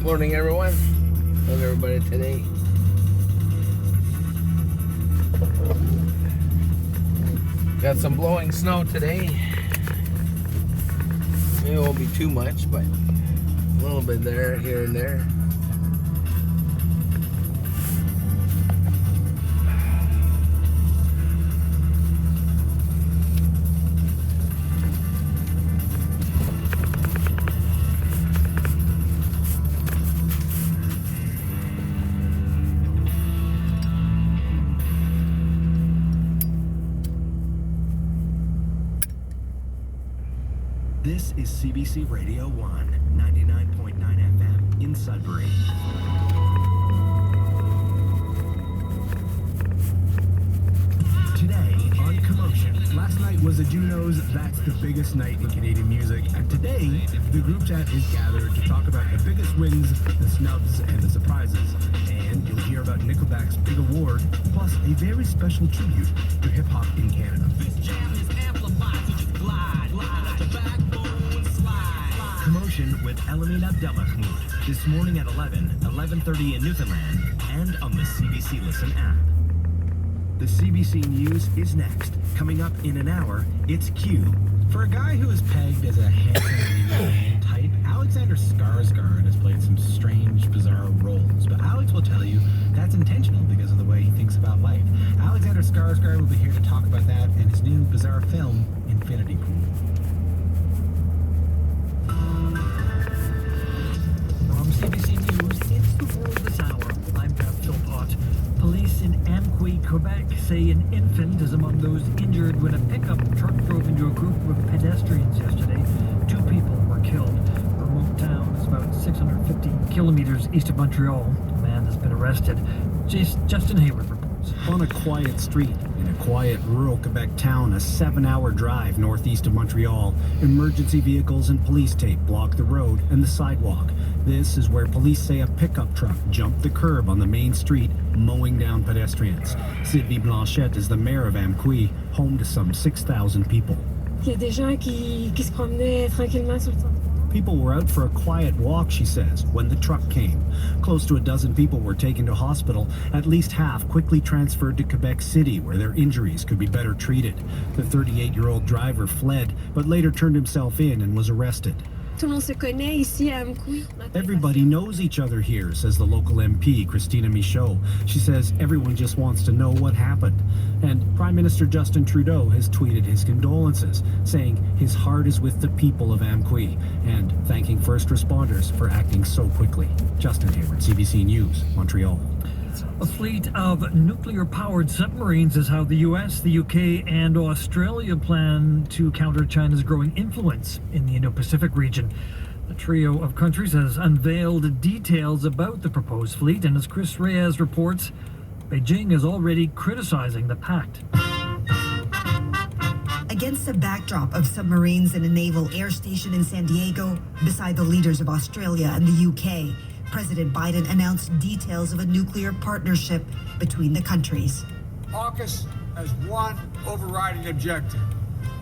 Morning, everyone. How's everybody today? Got some blowing snow today. It won't be too much, but a little bit there, here and there. This is CBC Radio 1, 99.9 FM in Sudbury. Today on Commotion. Last night was the Junos. That's the biggest night in Canadian music. And today, the group chat is gathered to talk about the biggest wins, the snubs, and the surprises. And you'll hear about Nickelback's big award, plus a very special tribute to hip-hop in Canada. This jam is amplified, so just glide like the backbone slide. Commotion with Elamine Abdelmahmoud. This morning at 11:30 in Newfoundland, and on the CBC Listen app. The CBC News is next. Coming up in an hour, it's Q. For a guy who is pegged as a handsome type, Alexander Skarsgård has played some strange, bizarre roles. But Alex will tell you that's intentional because of the way he thinks about life. Alexander Skarsgård will be here to talk about that and his new bizarre film, Infinity Pool. From CBC News, it's the world this hour. I'm Jeff Philpott. Police in Amqui, Quebec say an infant is among those injured when a pickup truck drove into a group of pedestrians yesterday. 2 people were killed. The remote town is about 650 kilometers east of Montreal. A man has been arrested. Justin Hayward reports. On a quiet street in a quiet rural Quebec town, a 7-hour drive northeast of Montreal, emergency vehicles and police tape block the road and the sidewalk. This is where police say a pickup truck jumped the curb on the main street, mowing down pedestrians. Sylvie Blanchette is the mayor of Amqui, home to some 6,000 people. Il y a des gens qui se promenaient tranquillement sur le trottoir. People were out for a quiet walk, she says, when the truck came. Close to a dozen people were taken to hospital. At least half quickly transferred to Quebec City, where their injuries could be better treated. The 38-year-old driver fled, but later turned himself in and was arrested. Tout le monde se connaît ici à Amqui. Everybody knows each other here, says the local MP, Christina Michaud. She says everyone just wants to know what happened. And Prime Minister Justin Trudeau has tweeted his condolences, saying his heart is with the people of Amqui, and thanking first responders for acting so quickly. Justin Hayward, CBC News, Montreal. A fleet of nuclear-powered submarines is how the U.S., the U.K., and Australia plan to counter China's growing influence in the Indo-Pacific region. The trio of countries has unveiled details about the proposed fleet, and as Chris Reyes reports, Beijing is already criticizing the pact. Against the backdrop of submarines in a naval air station in San Diego, beside the leaders of Australia and the UK, President Biden announced details of a nuclear partnership between the countries. AUKUS has one overriding objective: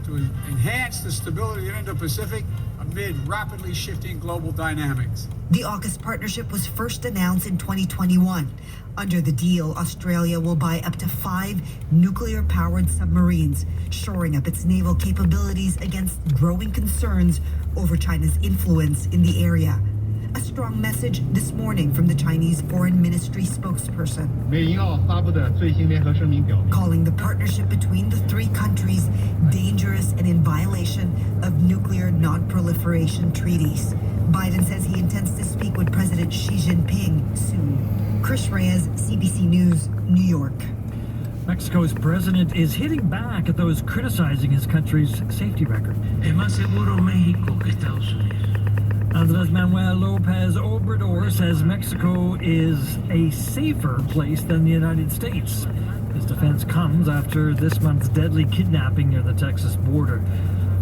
to enhance the stability of the Indo-Pacific amid rapidly shifting global dynamics. The AUKUS partnership was first announced in 2021. Under the deal, Australia will buy up to 5 nuclear-powered submarines, shoring up its naval capabilities against growing concerns over China's influence in the area. A strong message this morning from the Chinese Foreign Ministry spokesperson, calling the partnership between the 3 countries dangerous and in violation of nuclear non-proliferation treaties. Biden says he intends to speak with President Xi Jinping soon. Chris Reyes, CBC News, New York. Mexico's president is hitting back at those criticizing his country's safety record. Es más seguro México que Estados Unidos. Andrés Manuel López Obrador says Mexico is a safer place than the United States. His defense comes after this month's deadly kidnapping near the Texas border.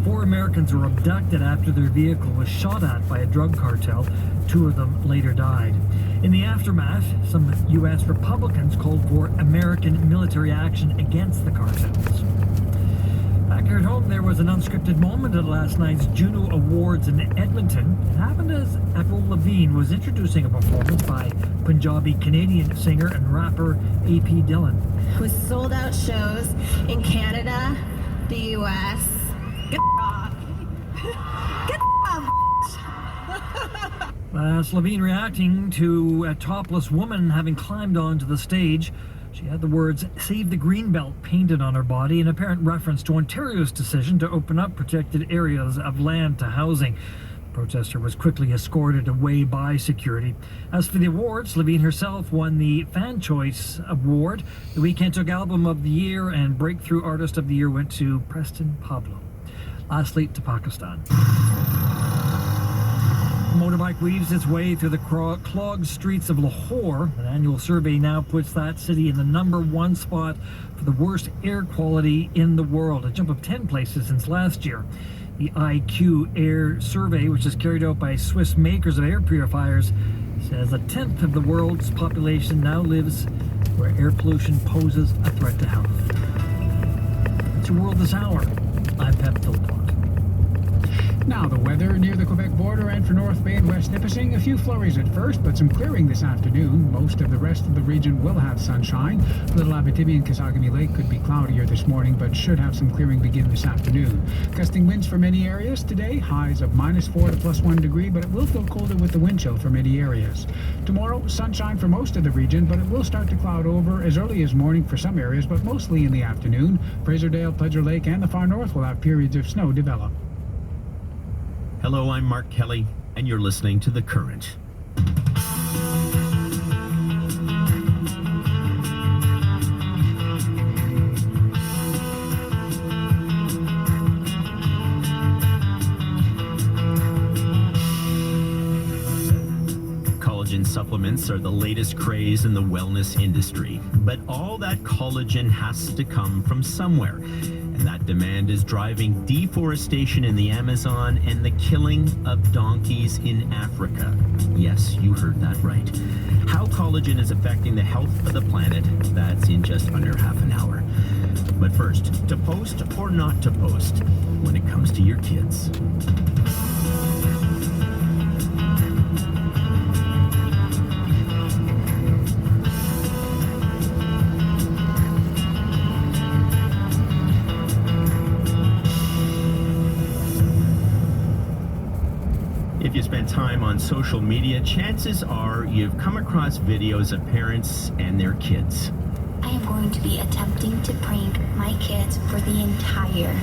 4 Americans were abducted after their vehicle was shot at by a drug cartel. 2 of them later died. In the aftermath, some U.S. Republicans called for American military action against the cartels. Back here at home, there was an unscripted moment at last night's Juno Awards in Edmonton. It happened as Avril Lavigne was introducing a performance by Punjabi-Canadian singer and rapper AP Dillon. With sold-out shows in Canada, the U.S. Get off. Get off. That's Lavigne reacting to a topless woman having climbed onto the stage. She had the words "Save the Greenbelt" painted on her body, an apparent reference to Ontario's decision to open up protected areas of land to housing. The protester was quickly escorted away by security. As for the awards, Lavigne herself won the Fan Choice Award. The Weeknd took Album of the Year, and Breakthrough Artist of the Year went to Preston Pablo. Lastly, to Pakistan. A motorbike weaves its way through the clogged streets of Lahore. An annual survey now puts that city in the #1 spot for the worst air quality in the world, a jump of 10 places since last year. The IQ Air survey, which is carried out by Swiss makers of air purifiers, says a tenth of the world's population now lives where air pollution poses a threat to health. It's your world this hour. I'm Pep Philpott. Now the weather near the Quebec border and for Northbay and West Nipissing. A few flurries at first, but some clearing this afternoon. Most of the rest of the region will have sunshine. Little Abitibi and Kisagami Lake could be cloudier this morning, but should have some clearing begin this afternoon. Gusting winds for many areas today. Highs of -4 to +1 degree, but it will feel colder with the wind chill for many areas. Tomorrow, sunshine for most of the region, but it will start to cloud over as early as morning for some areas, but mostly in the afternoon. Fraservale, Pleasure Lake, and the far north will have periods of snow develop. Hello, I'm Mark Kelly, and you're listening to The Current. Collagen supplements are the latest craze in the wellness industry, but all that collagen has to come from somewhere. And that demand is driving deforestation in the Amazon and the killing of donkeys in Africa. Yes, you heard that right. How collagen is affecting the health of the planet, that's in just under half an hour. But first, to post or not to post when it comes to your kids. If you spend time on social media, chances are you've come across videos of parents and their kids. I am going to be attempting to prank my kids for the entire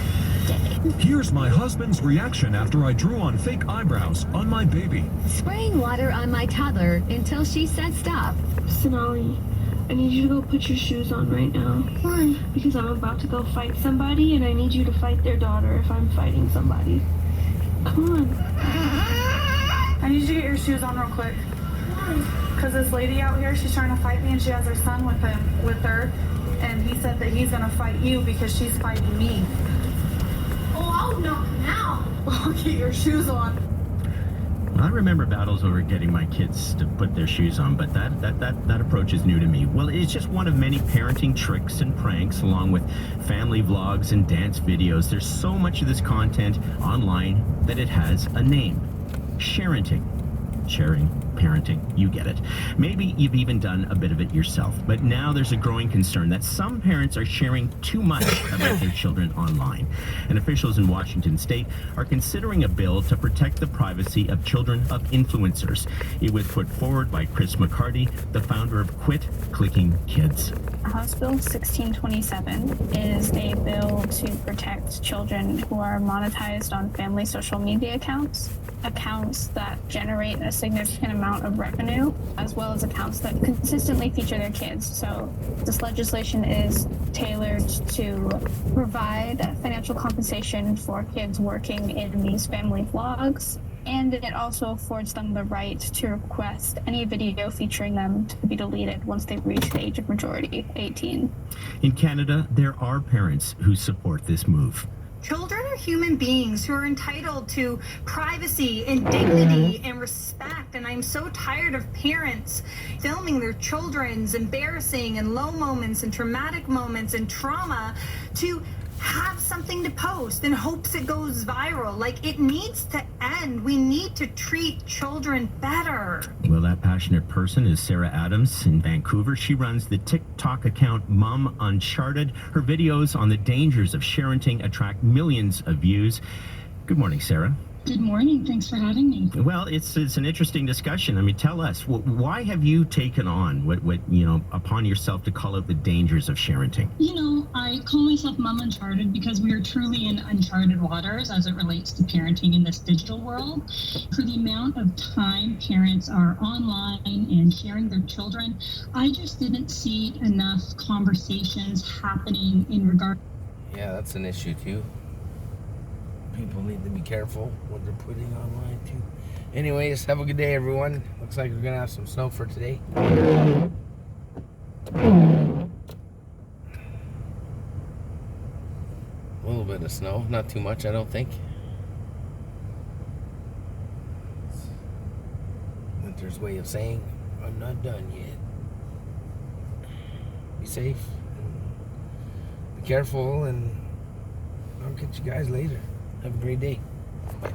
day. Here's my husband's reaction after I drew on fake eyebrows on my baby. Spraying water on my toddler until she said stop. Sonali, I need you to go put your shoes on right now. Why? Because I'm about to go fight somebody, and I need you to fight their daughter if I'm fighting somebody. Come on. I need you to get your shoes on real quick. Because this lady out here, she's trying to fight me, and she has her son with her, and he said that he's gonna fight you because she's fighting me. Oh, I'll knock him out. Get your shoes on. I remember battles over getting my kids to put their shoes on, but that approach is new to me. Well, it's just one of many parenting tricks and pranks, along with family vlogs and dance videos. There's so much of this content online that it has a name. Sharenting. Sharing, parenting, you get it. Maybe you've even done a bit of it yourself, but now there's a growing concern that some parents are sharing too much about their children online. And officials in Washington state are considering a bill to protect the privacy of children of influencers. It was put forward by Chris McCarty, the founder of Quit Clicking Kids. House Bill 1627 is a bill to protect children who are monetized on family social media accounts that generate a significant amount of revenue, as well as accounts that consistently feature their kids. So this legislation is tailored to provide financial compensation for kids working in these family vlogs, and it also affords them the right to request any video featuring them to be deleted once they reach the age of majority, 18. In Canada, there are parents who support this move. Children are human beings who are entitled to privacy and dignity and respect, and I'm so tired of parents filming their children's embarrassing and low moments and traumatic moments and trauma to have something to post in hopes it goes viral. Like, it needs to end. We need to treat children better. Well, that passionate person is Sarah Adams in Vancouver. She runs the TikTok account Mom Uncharted. Her videos on the dangers of sharenting attract millions of views. Good morning, Sarah. Good morning. Thanks for having me. Well, it's an interesting discussion. I mean, tell us, why have you taken on what upon yourself to call out the dangers of sharenting? I call myself Mom Uncharted because we are truly in uncharted waters as it relates to parenting in this digital world. For the amount of time parents are online and sharing their children, I just didn't see enough conversations happening in regard. Yeah, that's an issue too. People need to be careful what they're putting online too. Anyways, have a good day, everyone. Looks like we're gonna have some snow for today. A little bit of snow, not too much, I don't think. It's winter's way of saying I'm not done yet. Be safe, be careful, and I'll catch you guys later. Have a great day. Bye.